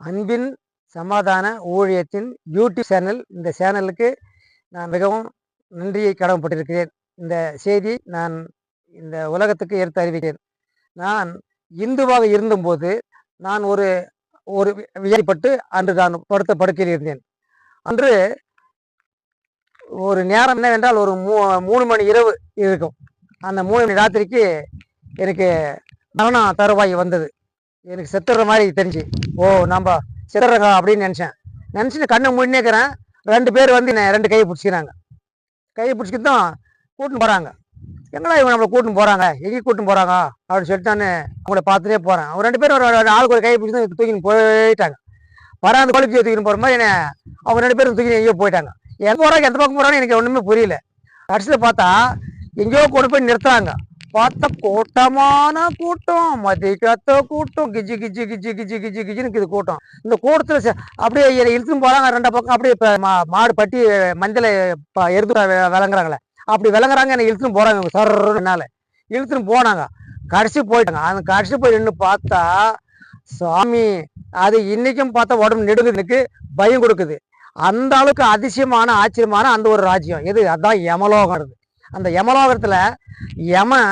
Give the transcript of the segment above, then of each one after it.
அன்பின் சமாதான ஊழியத்தின் யூடியூப் சேனல். இந்த சேனலுக்கு நான் மிகவும் நன்றியை கடமைப்பட்டிருக்கிறேன். இந்த செய்தி நான் இந்த உலகத்துக்கு எடுத்து அறிவிக்கிறேன். நான் இந்துவாக இருந்தபோது நான் ஒரு ஒரு வியாதிப்பட்டு அன்று நான் படுக்கையில் இருந்தேன். அன்று ஒரு நேரம் என்னவென்றால் ஒரு 3 மணி இரவு இருக்கும். அந்த 3 மணி ராத்திரிக்கு எனக்கு மரண தருவாய் வந்தது. எனக்கு செத்துற மாதிரி தெரிஞ்சு, நம்ம செத்துறங்க அப்படின்னு நினச்சிட்டு கண்ணை மூடினே இருக்கிறேன். 2 பேர் வந்து என்ன 2 கையை பிடிச்சிக்கிறாங்க. கையை பிடிச்சிக்கிட்டு தான் கூட்டின்னு போகிறாங்க. எங்களா இவங்க நம்மளை கூட்டின்னு போகிறாங்க, எங்கேயும் கூட்டின்னு போகிறாங்க அப்படின்னு சொல்லிட்டு நான் அவங்கள பார்த்துட்டே போகிறேன். அவங்க 2 பேரும் ஒரு ஆளுக்கு ஒரு கையை பிடிச்சி தான் தூக்கின்னு போயிட்டாங்க. வராந்த குழப்பி தூக்கின்னு போகிற மாதிரி என்ன அவங்க 2 பேரும் தூக்கி எங்கேயோ போயிட்டாங்க. எங்கே போகிறாங்க, எந்த பக்கம் போகிறான்னு எனக்கு ஒன்றுமே புரியல. கடைசியில் பார்த்தா எங்கேயோ கொண்டு போய் நிறுத்துறாங்க. பார்த்தா கூட்டமான கூட்டம், மதிக்கத்த கூட்டம், கிஜி கிஜி கிஜி கிஜி கிஜி கிஜின்னு இது கூட்டம். இந்த கூட்டத்தில் அப்படியே இழுத்துன்னு போகிறாங்க. 2 பக்கம் அப்படியே இப்போ மாடு பட்டி மஞ்சள் எருது விளங்குறாங்களே அப்படி விளங்குறாங்க. என்னை இழுத்துன்னு போகிறாங்க. சர்னால இழுத்துன்னு போனாங்க. கடைசி போயிட்டாங்க. அந்த கடைசி போய் நின்று பார்த்தா சாமி, அது இன்னைக்கும் பார்த்தா உடம்பு நெடுங்குதுக்கு பயம் கொடுக்குது. அந்த அளவுக்கு அதிசயமான ஆச்சரியமான அந்த ஒரு ராஜ்யம் எது, அதுதான் யமலோகம். அந்த யமலோகத்துல யமன்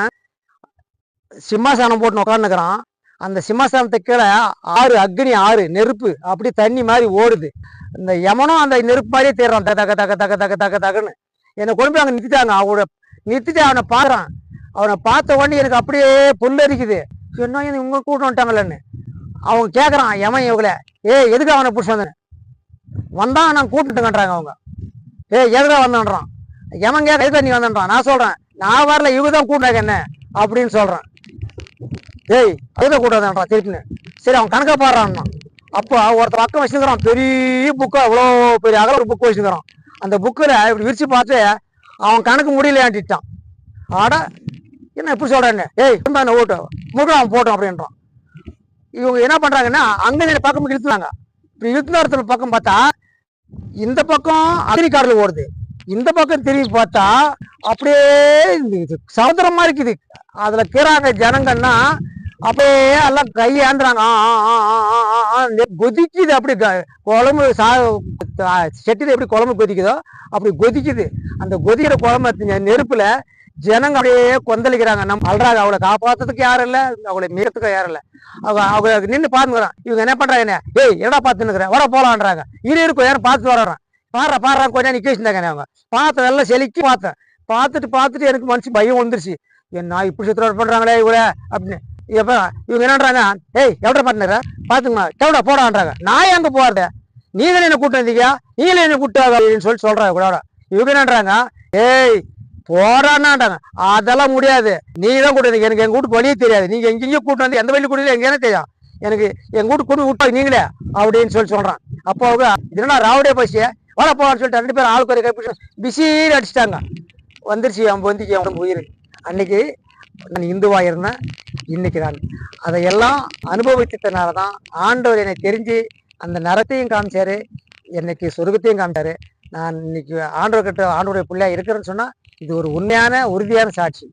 சிம்மாசனம் போட்டு உட்காந்துக்கிறான். அந்த சிம்மாசனத்துக்கு கீழே 6 அக்னி, 6 நெருப்பு அப்படி தண்ணி மாதிரி ஓடுது. இந்த யமனும் அந்த நெருப்பு மாதிரியே தேடுறான். தக தக தக தக தக தகன்னு என்னை கொண்டு போய் அங்கே நிறுத்திட்டாங்க. அவனை நிறுத்திட்டு அவனை பார்க்குறான். அவனை பார்த்த உடனே எனக்கு அப்படியே புல்லரிக்குது. என்ன இவங்க கூட்டம் வந்துட்டாங்களேன்னு அவங்க கேட்குறான். யமன் இவங்கள, எதுக்கு அவனை பிடிச்சி வந்தேன் வந்தான், நான் கூப்பிட்டுங்கன்றாங்க அவங்க. எதுக்காக வந்தான்றான். யமன் கேட்க எதுக்காக நீ வந்தான்றான். நான் சொல்கிறேன், நான் வரல, இவங்க தான் கூட்டாங்க என்ன அப்படின்னு சொல்கிறேன். அதுதான் கூட்டாதான்றான் திருப்பின்னு. சரி, அவன் கணக்கா பாடுறான்னா. அப்போ ஒருத்தர் பக்கம் வச்சுக்கிறான், பெரிய புக்கை, அவ்வளோ பெரிய அகல ஒரு புக்கு வச்சுக்கிறான். அந்த புக்கில் இப்படி விரிச்சு பார்த்து அவன் கணக்கு முடியலையான்ட்டான். ஆட என்ன எப்படி சொல்கிறேன்னு, என்ன ஓட்டு முருகன் அவன் போட்டோம் அப்படின்றான். இவங்க என்ன பண்ணுறாங்கன்னா அங்கே பக்கம் இழுத்துனாங்க. இப்படி இழுத்துன இடத்துல பக்கம் பார்த்தா இந்த பக்கம் அக்னிகாரில் ஓடுது, இந்த பக்கம் திரும்பி பார்த்தா அப்படியே சமுத்திரமா இருக்குது. அதுல கீறாங்க ஜனங்கன்னா அப்படியே எல்லாம் கையாண்டுறாங்க. கொதிக்குது. அப்படி குழம்பு செட்டில எப்படி குழம்பு கொதிக்குதோ அப்படி கொதிக்குது. அந்த கொதிக்கிற குழம்பு நெருப்புல ஜனங்க அப்படியே கொந்தளிக்கிறாங்க. நம்ம அல்றாங்க. அவளை காப்பாத்துறதுக்கு யாரும் இல்லை, அவளை மீறத்துக்கு யாரும் இல்லை. அவங்க நின்று பார்த்துக்கிறான். இவங்க என்ன பண்றாங்க, என்னடா பார்த்துன்னு வர போலான்றாங்க. இருக்கும் யாரும் பார்த்துட்டு வர்றான். பாடுறா கொஞ்சம் நிக்க வச்சுருந்தாங்க. அவங்க பார்த்தேன், எல்லாம் செலிக்கி பார்த்துட்டு எனக்கு மனசு பயம் வந்துருச்சு. நான் இப்படி சுத்தம் பண்றாங்களே இவள அப்படின்னு. இவங்க என்னன்றாங்க, எவ்வளோ பார்ட்னர பாத்துங்கம்மா எவ்வளோ போடான்றாங்க. நான் எங்க போறது, நீங்களே என்ன கூட்டு வந்தீங்க, நீங்களே என்ன கூட்டாங்க அப்படின்னு சொல்றாங்க கூட. இவங்க என்னன்றாங்க, போடான்னாட்டாங்க. அதெல்லாம் முடியாது, நீங்க தான் கூட்டு, எனக்கு எங்க வீட்டுக்கு வழியே தெரியாது, நீங்க எங்கேயும் கூட்டு வந்து எந்த வழி கூட்டில எங்க தெரியும், எனக்கு எங்க வீட்டுக்கு கூட்டு விட்டாங்க நீங்களே அப்படின்னு சொல்றான். அப்போ அவங்க இதனா ராவடே பசிய வர போவான்னு சொல்லிட்டு 2 பேரும் ஆளுக்கு ஒரு கைப்பிடி பிசின்னு அடிச்சிட்டாங்க. வந்துருச்சு அவன் வந்துச்சு அவன் உயிர். அன்னைக்கு நான் இந்துவா இருந்தேன். இன்னைக்கு நான் அதையெல்லாம் அனுபவித்ததுனால தான் ஆண்டவர் என்னை தெரிஞ்சு அந்த நரத்தையும் காமிச்சாரு, என்னைக்கு சொர்க்கத்தையும் காமிச்சாரு. நான் இன்னைக்கு ஆண்டவர்கிட்ட ஆண்டவருடைய பிள்ளையா இருக்கிறேன்னு சொன்னா இது ஒரு உண்மையான உறுதியான சாட்சி.